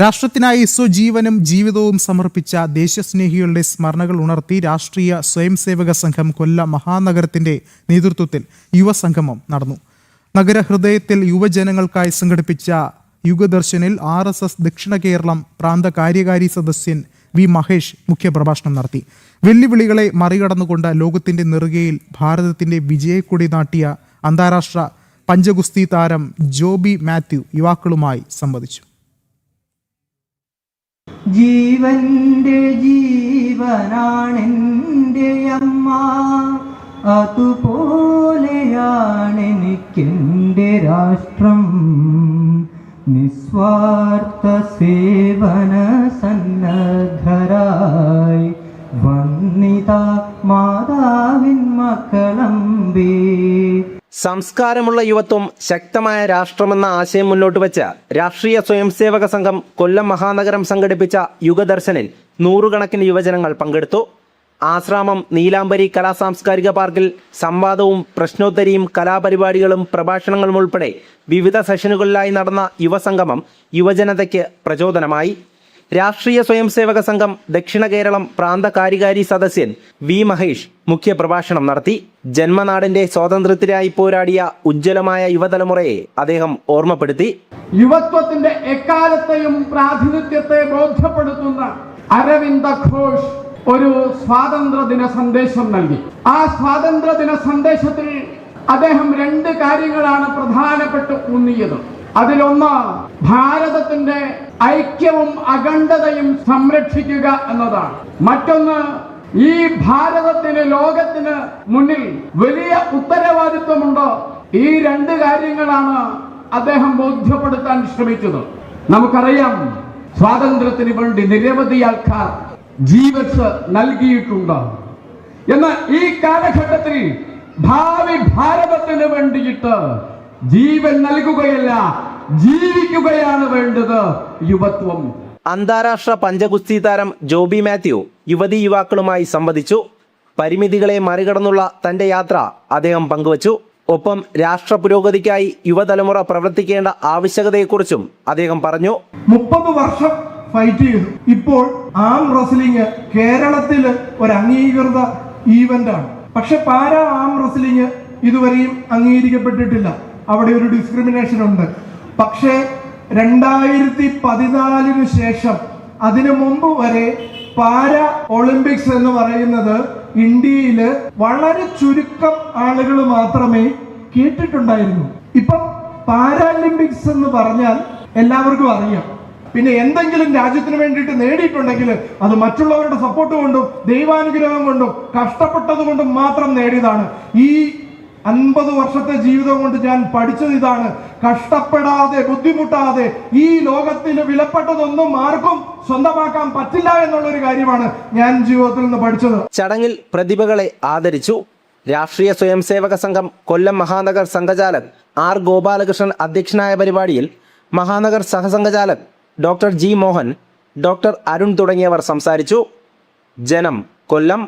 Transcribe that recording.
രാഷ്ട്രത്തിനായി സ്വജീവനും ജീവിതവും സമർപ്പിച്ച ദേശസ്നേഹികളുടെ സ്മരണകൾ ഉണർത്തി രാഷ്ട്രീയ സ്വയംസേവക സംഘം കൊല്ലം മഹാനഗരത്തിന്റെ നേതൃത്വത്തിൽ യുവസംഗമം നടന്നു. നഗരഹൃദയത്തിൽ യുവജനങ്ങൾക്കായി സംഘടിപ്പിച്ച യുഗദർശനിൽ RSS ദക്ഷിണ കേരളം പ്രാന്ത കാര്യകാരി സദസ്യൻ വി മഹേഷ് മുഖ്യപ്രഭാഷണം നടത്തി. വെല്ലുവിളികളെ മറികടന്നുകൊണ്ട് ലോകത്തിന്റെ നെറുകയിൽ ഭാരതത്തിന്റെ വിജയക്കൊടി നാട്ടിയ അന്താരാഷ്ട്ര പഞ്ചഗുസ്തി താരം ജോബി മാത്യു യുവാക്കളുമായി സംവദിച്ചു. ജീവന്റെ ജീവനാണെൻ്റെ അമ്മ, അതുപോലെയാണെനിക്കെൻ്റെ രാഷ്ട്രം. നിസ്വാർത്ഥ സേവന സന്നദ്ധരായി വന്നിത മാതാവിൻ മക്കളമ്പേ. സംസ്കാരമുള്ള യുവത്വം ശക്തമായ രാഷ്ട്രമെന്ന ആശയം മുന്നോട്ട് വെച്ച് രാഷ്ട്രീയ സ്വയംസേവക സംഘം കൊല്ലം മഹാനഗരം സംഘടിപ്പിച്ച യുഗദർശനിൽ നൂറുകണക്കിന് യുവജനങ്ങൾ പങ്കെടുത്തു. ആശ്രാമം നീലാംബരി കലാസാംസ്കാരിക പാർക്കിൽ സംവാദവും പ്രശ്നോത്തരിയും കലാപരിപാടികളും പ്രഭാഷണങ്ങളും ഉൾപ്പെടെ വിവിധ സെഷനുകളിലായി നടന്ന യുവസംഗമം യുവജനതയ്ക്ക് പ്രചോദനമായി. രാഷ്ട്രീയ സ്വയംസേവക സംഘം ദക്ഷിണ കേരളം പ്രാന്ത കാര്യകാരി സദസ്യൻ വി മഹേഷ് മുഖ്യപ്രഭാഷണം നടത്തി. ജന്മനാടിന്റെ സ്വാതന്ത്ര്യത്തിനായി പോരാടിയ ഉജ്ജ്വലമായ യുവതലമുറയെ അദ്ദേഹം ഓർമ്മപ്പെടുത്തി. യുവത്വത്തിന്റെ എക്കാലത്തെയും പ്രാതിനിധ്യത്തെ ബോധ്യപ്പെടുത്തുന്ന അരവിന്ദ ഘോഷ് ഒരു സ്വാതന്ത്ര്യദിന സന്ദേശം നൽകി. ആ സ്വാതന്ത്ര്യദിന സന്ദേശത്തിൽ അദ്ദേഹം 2 കാര്യങ്ങളാണ് പ്രധാനപ്പെട്ട് ഊന്നിയത്. അതിലൊന്ന് ഭാരതത്തിന്റെ ഐക്യവും അഖണ്ഡതയും സംരക്ഷിക്കുക എന്നതാണ്. മറ്റൊന്ന്, ഈ ഭാരതത്തിന് ലോകത്തിന് മുന്നിൽ വലിയ ഉത്തരവാദിത്വമുണ്ട്. ഈ 2 കാര്യങ്ങളാണ് അദ്ദേഹം ബോധ്യപ്പെടുത്താൻ ശ്രമിച്ചത്. നമുക്കറിയാം, സ്വാതന്ത്ര്യത്തിന് വേണ്ടി നിരവധി ആൾക്കാർ ജീവസ് നൽകിയിട്ടുണ്ട്. എന്നാൽ ഈ കാലഘട്ടത്തിൽ ഭാവി ഭാരതത്തിന് വേണ്ടിയിട്ട് ജീവൻ നൽകുകയല്ല, ജീവിക്കുകയാണ് വേണ്ടത് യുവത്വം. അന്താരാഷ്ട്ര പഞ്ചഗുസ്തി താരം ജോബി മാത്യു യുവതി യുവാക്കളുമായി സംവദിച്ചു. പരിമിതികളെ മറികടന്നുള്ള തന്റെ യാത്ര അദ്ദേഹം പങ്കുവച്ചു. ഒപ്പം രാഷ്ട്ര പുരോഗതിക്കായി യുവതലമുറ പ്രവർത്തിക്കേണ്ട ആവശ്യകതയെക്കുറിച്ചും അദ്ദേഹം പറഞ്ഞു. 30 വർഷം ഫൈറ്റ് ചെയ്തു. ഇപ്പോൾ ആം റെസ്ലിംഗ് കേരളത്തിൽ ഒരു അംഗീകൃത ഈവന്റ് ആണ്. പക്ഷെ പാരാ ആം റെസ്ലിംഗ് ഇതുവരെയും അംഗീകരിക്കപ്പെട്ടിട്ടില്ല. അവിടെ ഒരു ഡിസ്ക്രിമിനേഷൻ ഉണ്ട്. പക്ഷേ 2014 ശേഷം അതിനു മുമ്പ് വരെ പാരാ ഒളിമ്പിക്സ് എന്ന് പറയുന്നത് ഇന്ത്യയിൽ വളരെ ചുരുക്കം ആളുകൾ മാത്രമേ കേട്ടിട്ടുണ്ടായിരുന്നു. ഇപ്പം പാരാലിമ്പിക്സ് എന്ന് പറഞ്ഞാൽ എല്ലാവർക്കും അറിയാം. പിന്നെ എന്തെങ്കിലും രാജ്യത്തിന് വേണ്ടിയിട്ട് നേടിയിട്ടുണ്ടെങ്കിൽ അത് മറ്റുള്ളവരുടെ സപ്പോർട്ട് കൊണ്ടും ദൈവാനുഗ്രഹം കൊണ്ടും കഷ്ടപ്പെട്ടത് കൊണ്ടും മാത്രം നേടിയതാണ്. ഈ 50 വർഷത്തെ ജീവിതം കൊണ്ട് ഞാൻ പഠിച്ചത് ഇതാണ്: കഷ്ടപ്പെടാതെ ബുദ്ധിമുട്ടാതെ ഈ ലോകത്തിൽ വിലപ്പെട്ടതൊന്നും ആർക്കും സ്വന്തമാക്കാൻ പറ്റില്ല എന്നുള്ളൊരു കാര്യമാണ് ഞാൻ ജീവിതത്തിൽ നിന്ന് പഠിച്ചത്. ചടങ്ങിൽ പ്രതിഭകളെ ആദരിച്ചു. രാഷ്ട്രീയ സ്വയംസേവക സംഘം കൊല്ലം മഹാനഗർ സംഘചാലക് R ഗോപാലകൃഷ്ണൻ അധ്യക്ഷനായ പരിപാടിയിൽ മഹാനഗർ സഹസംഘചാലക് doctor G Mohan, doctor Arun തുടങ്ങിയവർ സംസാരിച്ചു. ജനം, കൊല്ലം.